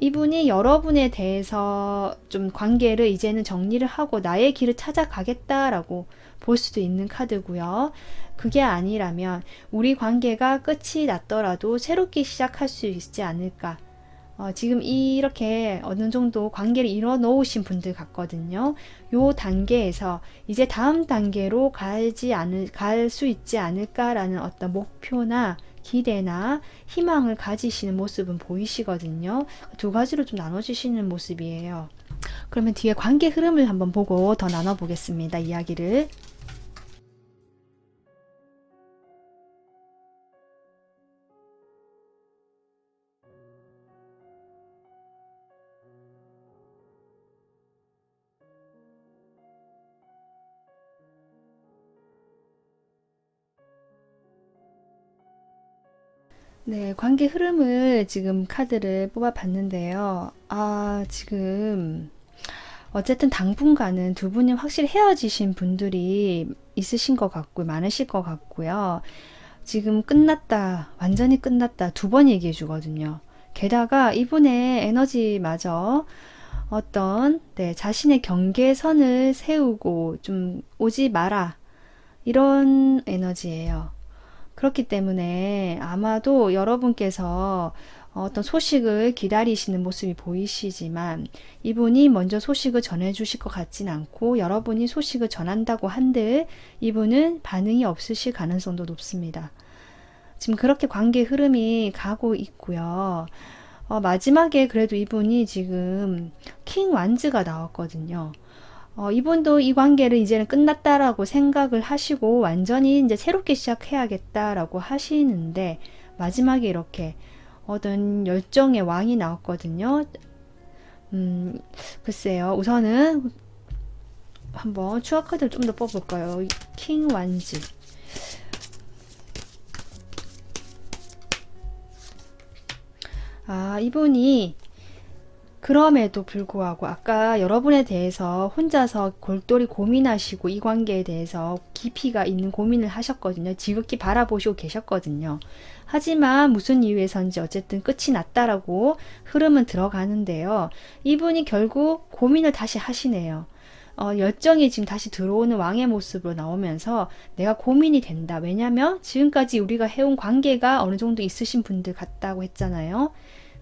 이분이 여러분에 대해서 좀 관계를 이제는 정리를 하고 나의 길을 찾아가겠다라고 볼 수도 있는 카드고요. 그게 아니라면 우리 관계가 끝이 났더라도 새롭게 시작할 수 있지 않을까. 지금 이렇게 어느 정도 관계를 이뤄 놓으신 분들 같거든요. 요 단계에서 이제 다음 단계로 갈 수 있지 않을까라는 어떤 목표나 기대나 희망을 가지시는 모습은 보이시거든요. 두 가지로 좀 나눠주시는 모습이에요. 그러면 뒤에 관계 흐름을 한번 보고 더 나눠보겠습니다. 이야기를. 네, 관계 흐름을 지금 카드를 뽑아 봤는데요. 지금 어쨌든 당분간은 두 분이 확실히 헤어지신 분들이 있으신 것 같고 많으실 것 같고요. 지금 끝났다, 완전히 끝났다 두 번 얘기해 주거든요. 게다가 이분의 에너지마저 어떤 자신의 경계선을 세우고 좀 오지 마라 이런 에너지예요. 그렇기 때문에 아마도 여러분께서 어떤 소식을 기다리시는 모습이 보이시지만 이분이 먼저 소식을 전해주실 것 같진 않고 여러분이 소식을 전한다고 한들 이분은 반응이 없으실 가능성도 높습니다. 지금 그렇게 관계 흐름이 가고 있고요. 마지막에 그래도 이분이 지금 킹 완즈가 나왔거든요. 이분도 이 관계를 이제는 끝났다라고 생각을 하시고 완전히 이제 새롭게 시작해야겠다라고 하시는데 마지막에 이렇게 어떤 열정의 왕이 나왔거든요. 글쎄요. 우선은 한번 추가 카드를 좀 더 뽑을까요? 킹 완즈. 이분이 그럼에도 불구하고 아까 여러분에 대해서 혼자서 골똘히 고민하시고 이 관계에 대해서 깊이가 있는 고민을 하셨거든요. 지극히 바라보시고 계셨거든요. 하지만 무슨 이유에선지 어쨌든 끝이 났다라고 흐름은 들어가는데요. 이분이 결국 고민을 다시 하시네요. 열정이 지금 다시 들어오는 왕의 모습으로 나오면서 내가 고민이 된다. 왜냐면 지금까지 우리가 해온 관계가 어느 정도 있으신 분들 같다고 했잖아요.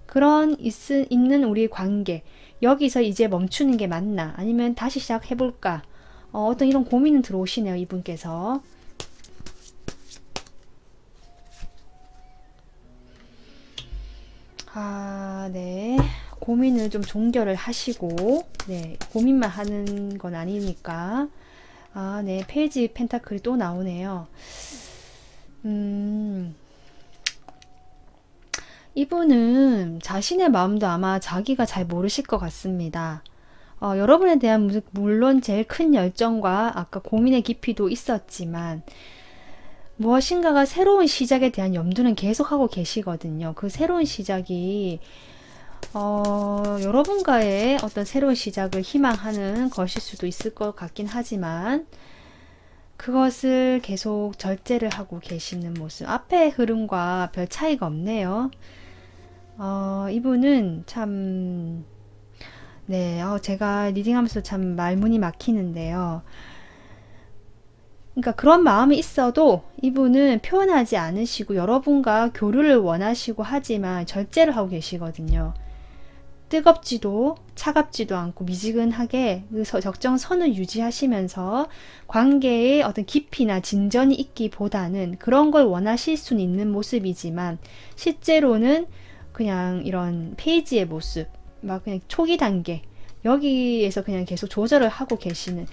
그런 있는 우리 관계 여기서 이제 멈추는 게 맞나 아니면 다시 시작해볼까 어떤 이런 고민은 들어오시네요. 이분께서 네 고민을 좀 종결을 하시고 네 고민만 하는 건 아니니까 네 페이지 펜타클이 또 나오네요. 이분은 자신의 마음도 아마 자기가 잘 모르실 것 같습니다. 여러분에 대한 물론 제일 큰 열정과 아까 고민의 깊이도 있었지만 무엇인가가 새로운 시작에 대한 염두는 계속하고 계시거든요. 그 새로운 시작이 여러분과의 어떤 새로운 시작을 희망하는 것일 수도 있을 것 같긴 하지만 그것을 계속 절제를 하고 계시는 모습 앞의 흐름과 별 차이가 없네요. 이분은 참, 네, 제가 리딩하면서 참 말문이 막히는데요. 그러니까 그런 마음이 있어도 이분은 표현하지 않으시고 여러분과 교류를 원하시고 하지만 절제를 하고 계시거든요. 뜨겁지도 차갑지도 않고 미지근하게 그 적정선을 유지하시면서 관계의 어떤 깊이나 진전이 있기보다는 그런 걸 원하실 수는 있는 모습이지만 실제로는 그냥 이런 페이지의 모습, 막 그냥 초기 단계 여기에서 그냥 계속 조절을 하고 계시는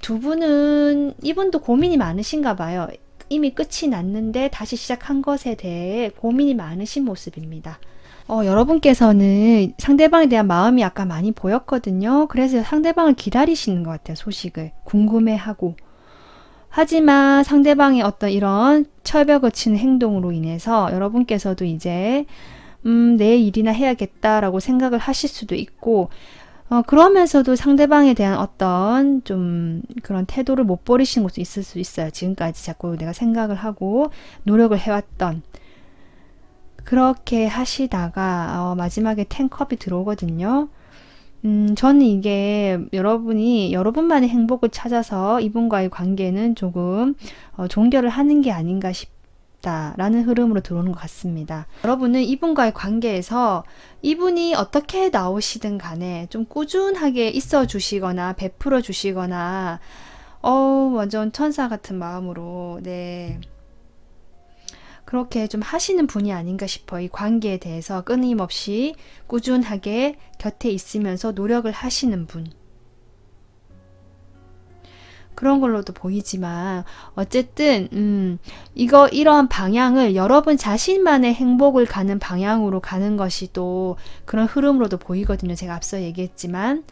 두 분은 이분도 고민이 많으신가 봐요. 이미 끝이 났는데 다시 시작한 것에 대해 고민이 많으신 모습입니다. 여러분께서는 상대방에 대한 마음이 아까 많이 보였거든요. 그래서 상대방을 기다리시는 것 같아요. 소식을 궁금해하고 하지만 상대방의 어떤 이런 철벽을 치는 행동으로 인해서 여러분께서도 이제 내 일이나 해야겠다라고 생각을 하실 수도 있고 그러면서도 상대방에 대한 어떤 좀 그런 태도를 못 버리시는 것도 있을 수 있어요. 지금까지 자꾸 내가 생각을 하고 노력을 해왔던. 그렇게 하시다가 마지막에 10컵이 들어오거든요. 저는 이게 여러분이 여러분만의 행복을 찾아서 이분과의 관계는 조금 종결을 하는 게 아닌가 싶다라는 흐름으로 들어오는 것 같습니다. 여러분은 이분과의 관계에서 이분이 어떻게 나오시든 간에 좀 꾸준하게 있어 주시거나 베풀어 주시거나 완전 천사 같은 마음으로 네. 그렇게 좀 하시는 분이 아닌가 싶어요. 이 관계에 대해서 끊임없이 꾸준하게 곁에 있으면서 노력을 하시는 분. 그런 걸로도 보이지만 어쨌든 이러한 방향을 여러분 자신만의 행복을 가는 방향으로 가는 것이 또 그런 흐름으로도 보이거든요. 제가 앞서 얘기했지만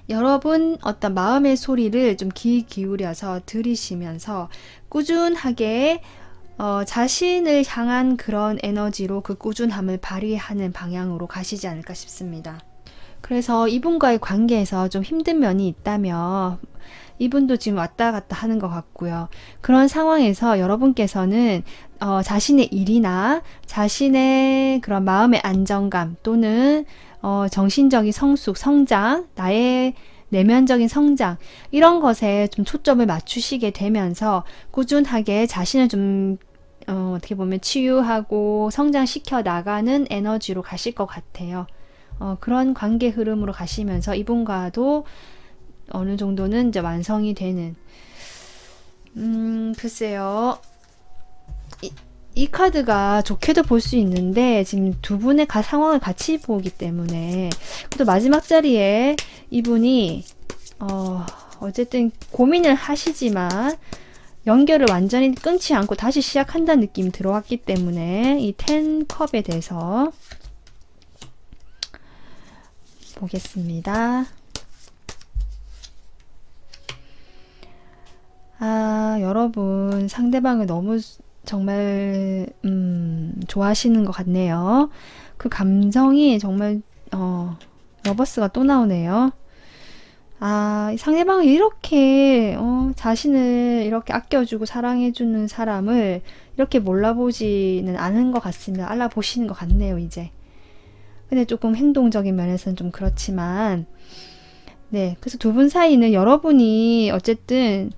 여러분 어떤 마음의 소리를 좀 귀 기울여서 들으시면서 꾸준하게 자신을 향한 그런 에너지로 그 꾸준함을 발휘하는 방향으로 가시지 않을까 싶습니다. 그래서 이분과의 관계에서 좀 힘든 면이 있다면 이분도 지금 왔다 갔다 하는 것 같고요. 그런 상황에서 여러분께서는 자신의 일이나 자신의 그런 마음의 안정감 또는 정신적인 성숙, 성장, 나의 내면적인 성장 이런 것에 좀 초점을 맞추시게 되면서 꾸준하게 자신을 좀 어떻게 보면 치유하고 성장시켜 나가는 에너지로 가실 것 같아요. 그런 관계 흐름으로 가시면서 이분과도 어느 정도는 이제 완성이 되는 글쎄요. 이 카드가 좋게도 볼 수 있는데 지금 두 분의 상황을 같이 보기 때문에 또 마지막 자리에 이분이 어쨌든 고민을 하시지만 연결을 완전히 끊지 않고 다시 시작한다는 느낌이 들어왔기 때문에 이 10컵에 대해서 보겠습니다. 여러분 상대방을 너무 정말 좋아하시는 것 같네요. 그 감정이 정말 러버스가 또 나오네요. 상대방을 이렇게 자신을 이렇게 아껴주고 사랑해주는 사람을 이렇게 몰라보지는 않은 것 같습니다. 알아보시는 것 같네요, 이제. 근데 조금 행동적인 면에서는 좀 그렇지만 네, 그래서 두 분 사이는 여러분이 어쨌든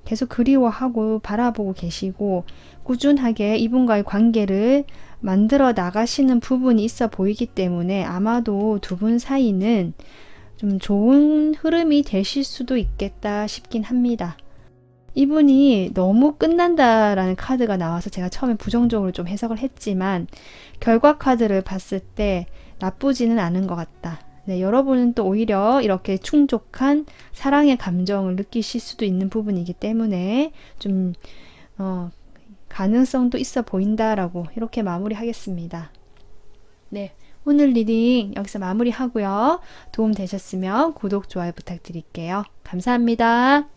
계속 그리워하고 바라보고 계시고 꾸준하게 이분과의 관계를 만들어 나가시는 부분이 있어 보이기 때문에 아마도 두 분 사이는 좀 좋은 흐름이 되실 수도 있겠다 싶긴 합니다. 이분이 너무 끝난다라는 카드가 나와서 제가 처음에 부정적으로 좀 해석을 했지만 결과 카드를 봤을 때 나쁘지는 않은 것 같다. 네, 여러분은 또 오히려 이렇게 충족한 사랑의 감정을 느끼실 수도 있는 부분이기 때문에 좀 가능성도 있어 보인다라고 이렇게 마무리하겠습니다. 네, 오늘 리딩 여기서 마무리하고요. 도움 되셨으면 구독, 좋아요 부탁드릴게요. 감사합니다.